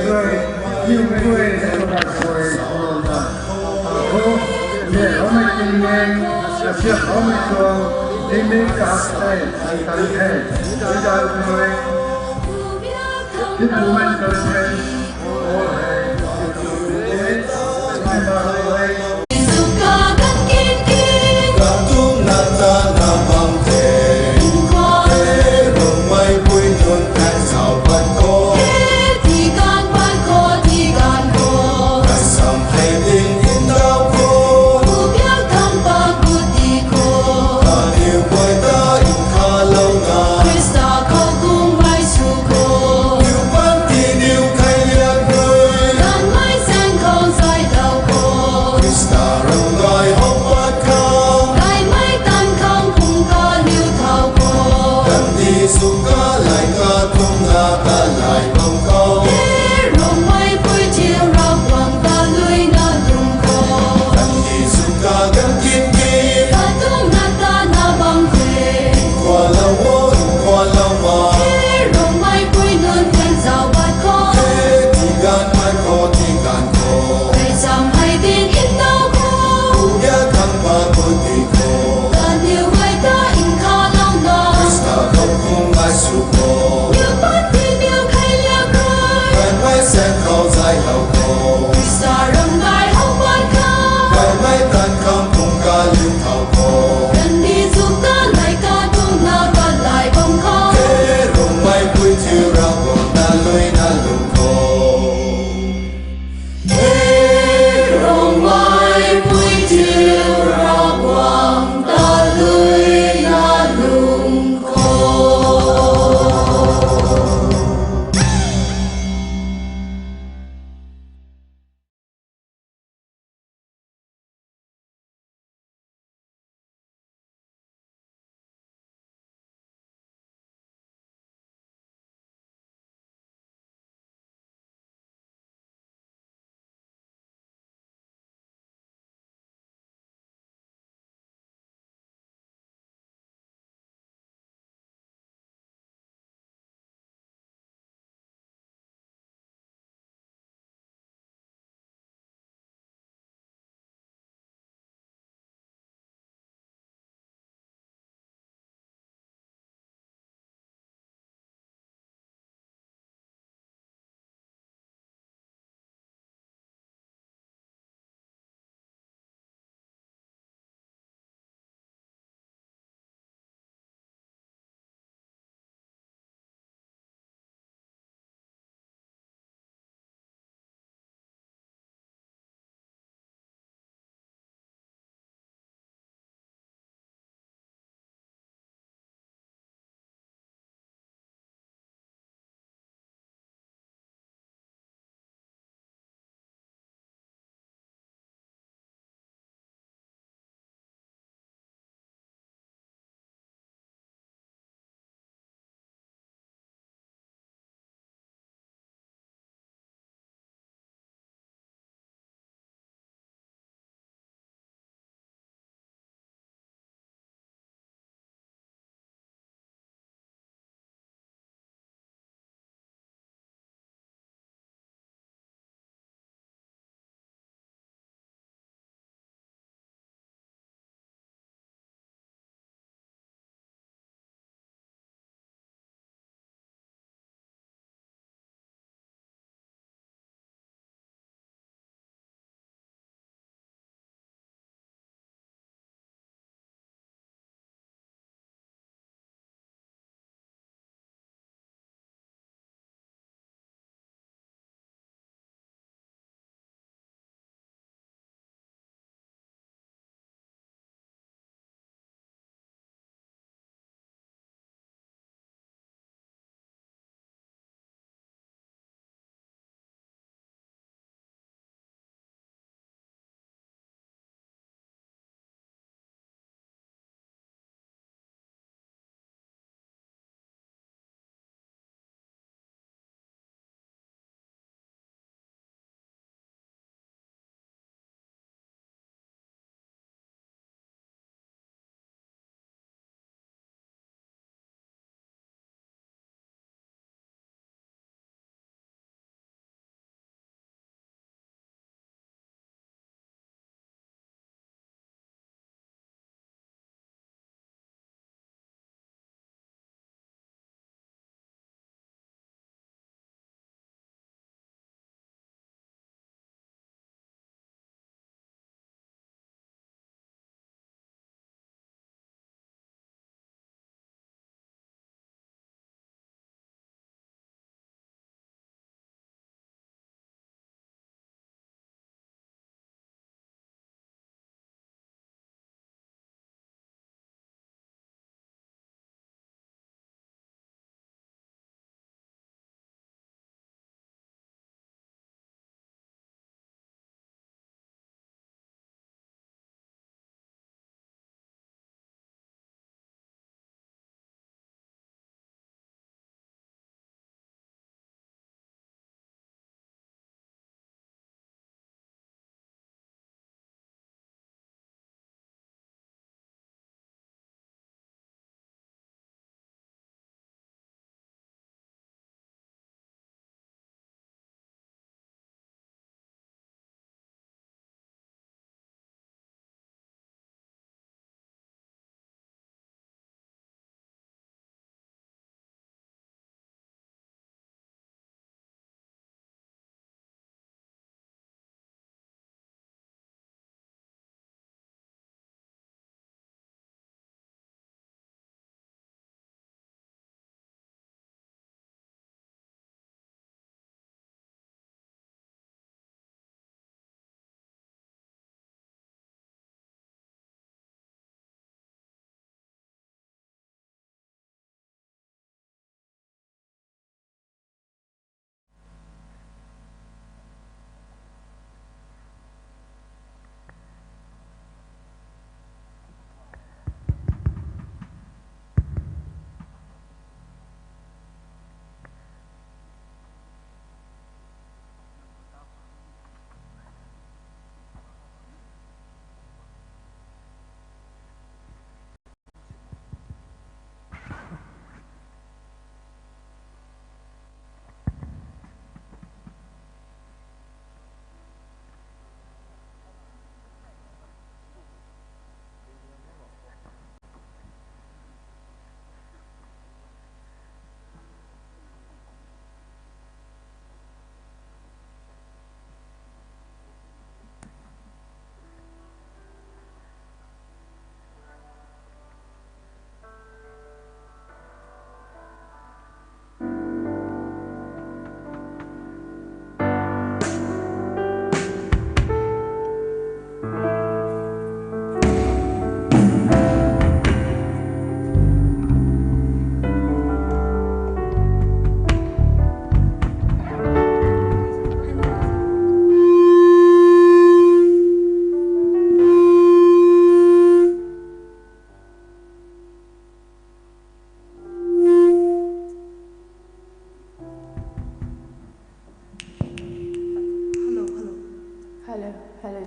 người nhiều người đã được rồi để ông ấy kinh nghiệm là việc ông ấy做你們隔世係等氣，你就會啲顧問對稱，我係自己明白你。Hãy subscribe cho kênh Ghiền Mì Gõ để không bỏ lỡ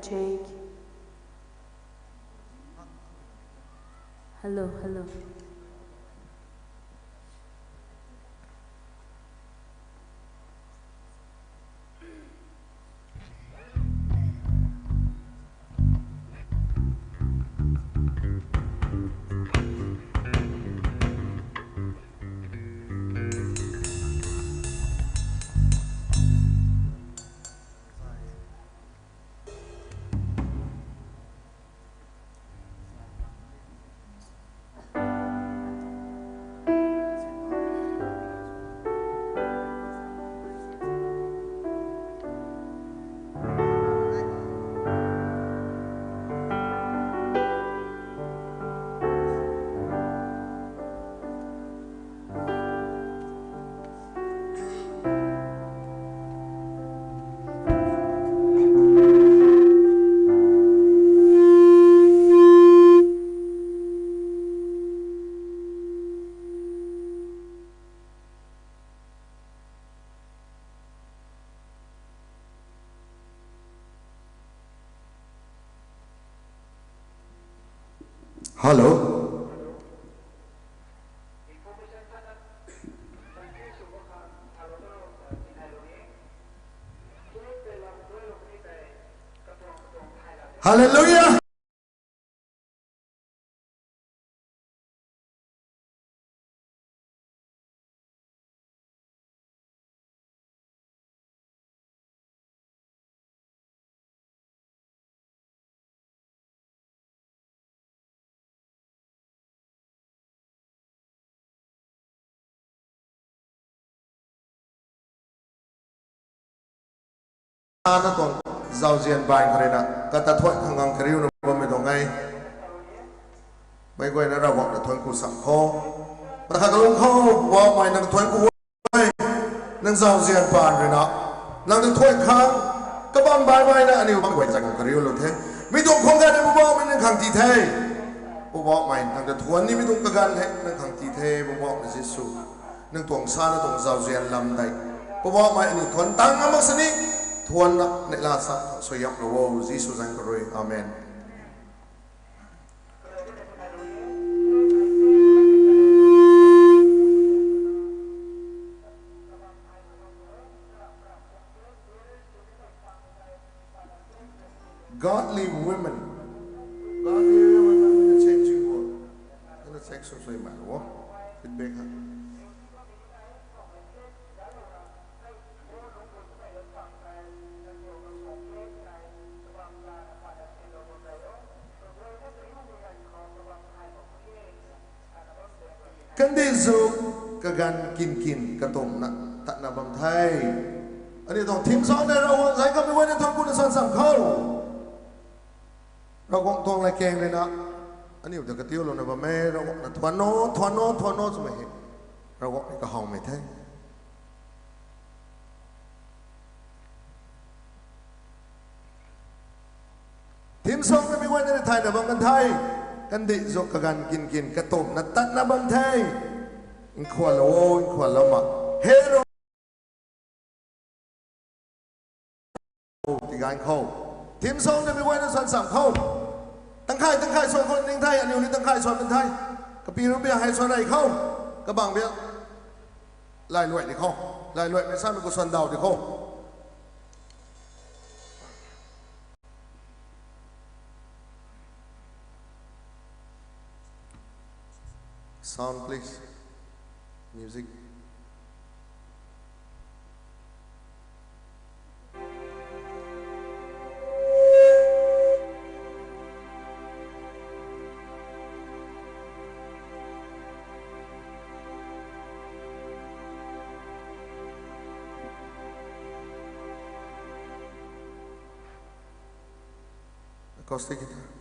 Jake. Hello, hello. Hello. Hallelujah. Ana tong zau zian bai kharena kata thoi khangang khariu no bome dong ngai bai goi na ra wak da thoi ku sam kho ta kha kalung kho wa mai nang thoi ku wai nang zau zian ban rena nang nang thoi khang ka ban bai bai na ani bang goi jang khariu lo the mi dong khong ga de bu ba min nang khang ti the bu ba mai nang da thuan ni mi dong ka gan he nang khang ti the bu ba na jesu nang tong sa na tong zau zian lam dai bu ba mai ani thon tang amak sani Tuhan nak nelasa soyak lawa Yesus yang keroi. Amen. Godly women in the changing world. In the text of Sulaiman, what? Feedback. Kandi zu kagan kin katom na tak na bam thai ani tong thim song ne ro zai ka mi wen thong kun san sam khau ro gong tong la keng le na ani u ta ka tiu lo na ba me ro na thwan no su me he ro gong ka hong me thai thim song ne mi wen ne thai na bam kan thai Kandi zo kagan kin katom na tat na bam thai in khwa lo ma hero ti gan khâu thím song ne mi wen na san sam khâu tăng khai so kon ning thai aniu ni tăng khai so bên thai ka pi ro bia hai so dai khâu ka bang bia lai luai ni khâu lai luai me san ko son dao di khâu Sound, please. Music. Acoustic guitar.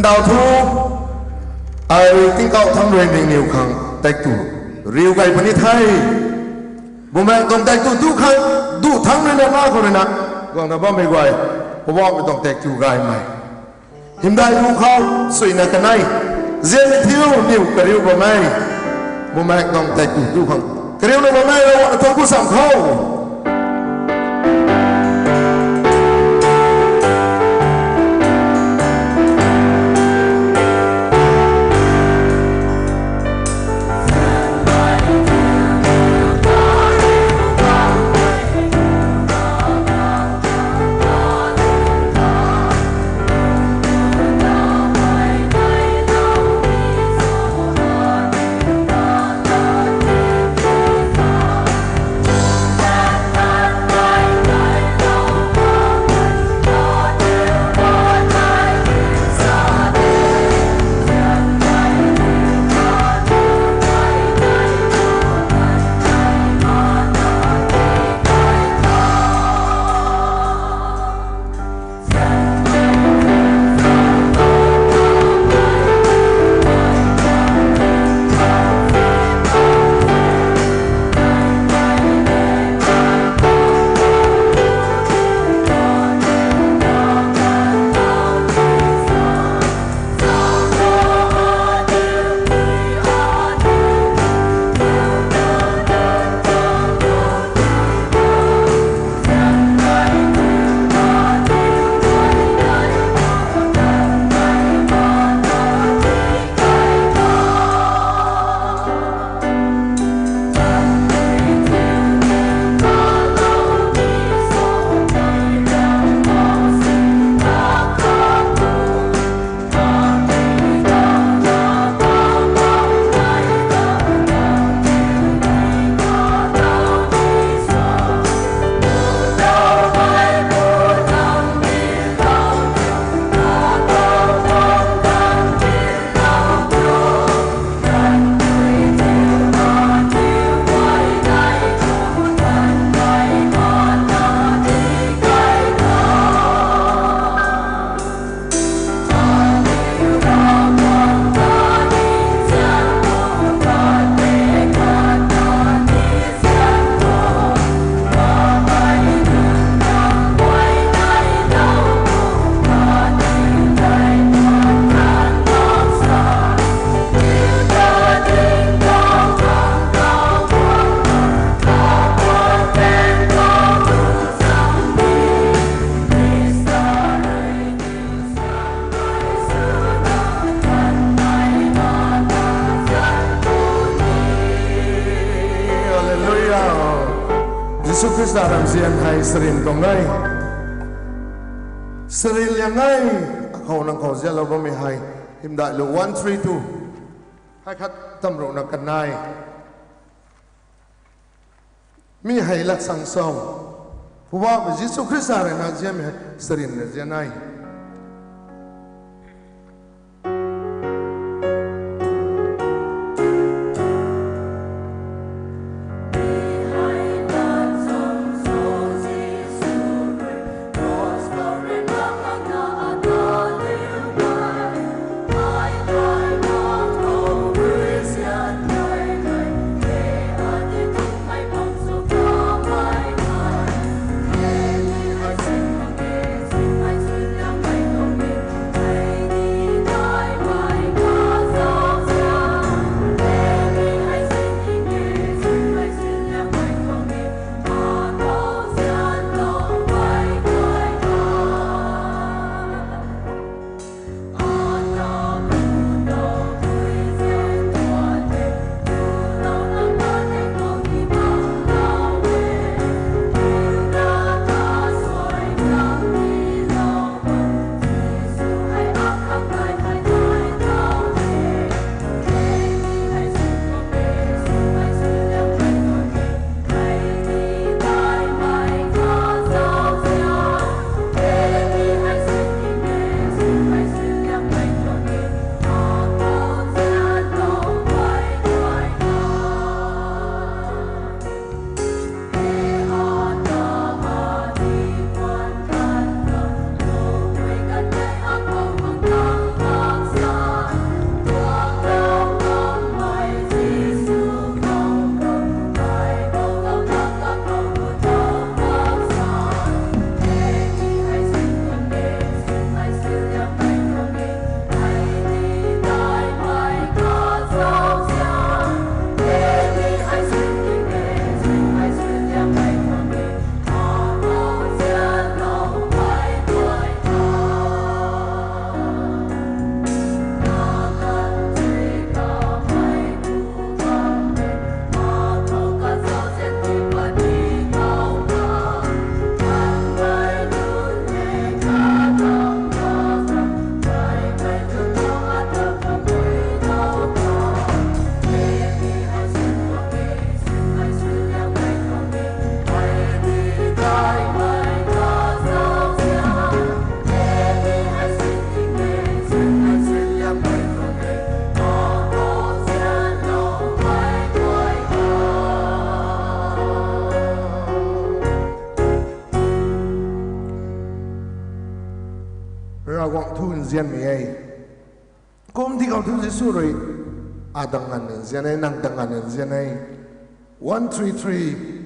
đào thu ai tiếng cậu thăng rồi mình nhiều khang tay tu riu gai bani thay bố mẹ tổng tay tu tu khang tu thăng rồi nè má rồi nè quang đào ba mày quay bố bố mày tổng tay tu gai mày hiện đại lu khao suy nè cái này riêng thiếu nhiều cái riu bố mẹ tổng tay tu tu khang cái riu này bố mẹ là tôi cũng sắm khâu Giêsu Christ làm riêng hay srin công ngay srin liang ngay khẩu năng khẩu riêng lâu bao mì hay hiện đại là 132 hai khát tâm rộng là cần này mi hay lạc sang sông phù hợp với Giêsu Christ làm riêng hay srin là riêng này zian mi ai kom di kau tu Jesu roi adangan zian ai nang dangan zian ai 133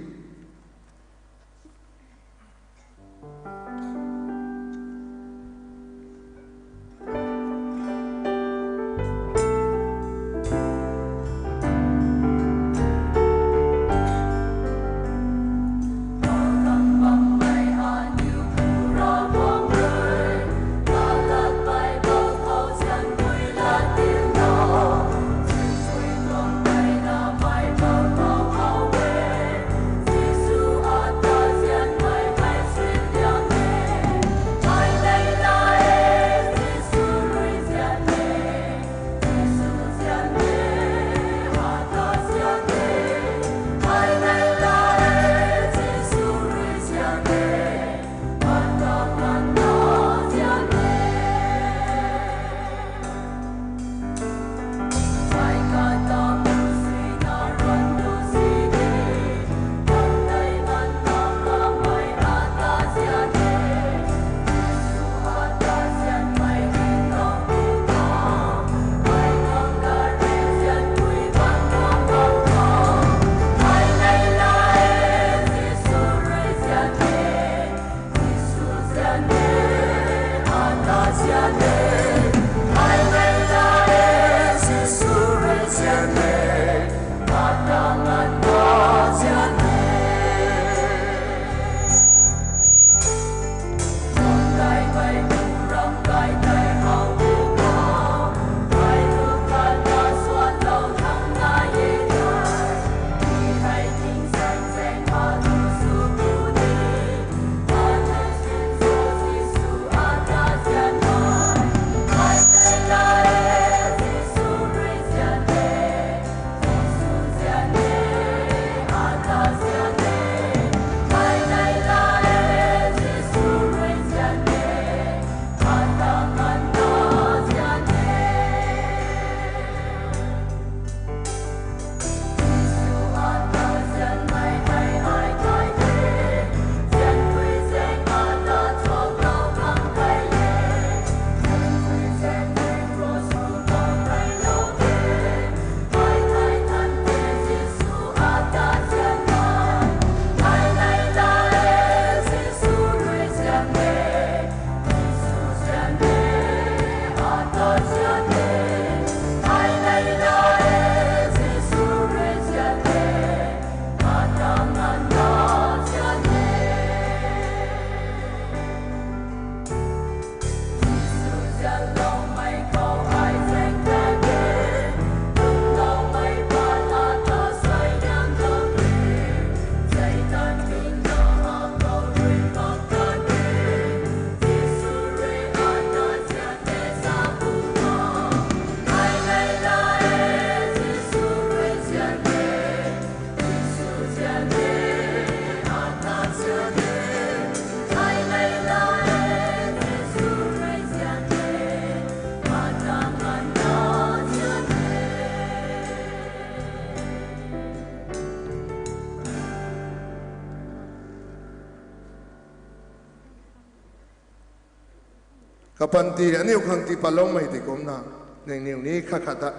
kapanti ani ukhang ti palong mai ti komna neng niu ni kha kha ta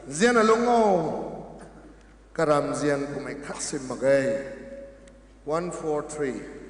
zian alongo karam zian kumai khasim magai 143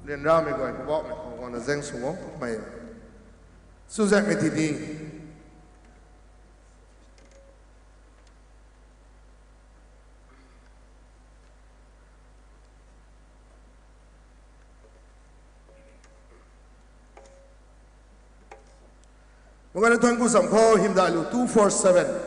liền ra mày gọi của bọ mày không còn là danh xuống mày su dạy mày thì đi mga natang ko sampo himdalu 247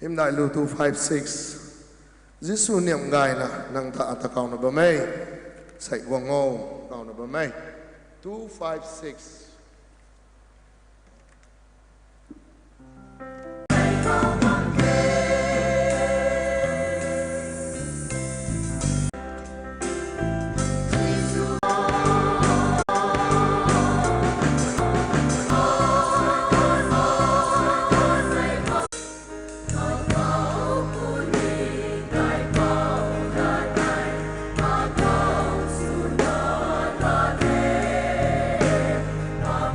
Him đại lưu 256 Giêsu niệm ngài là năng thạ ta cầu nó bờ mây sậy quang ngô cầu nó bờ mây 256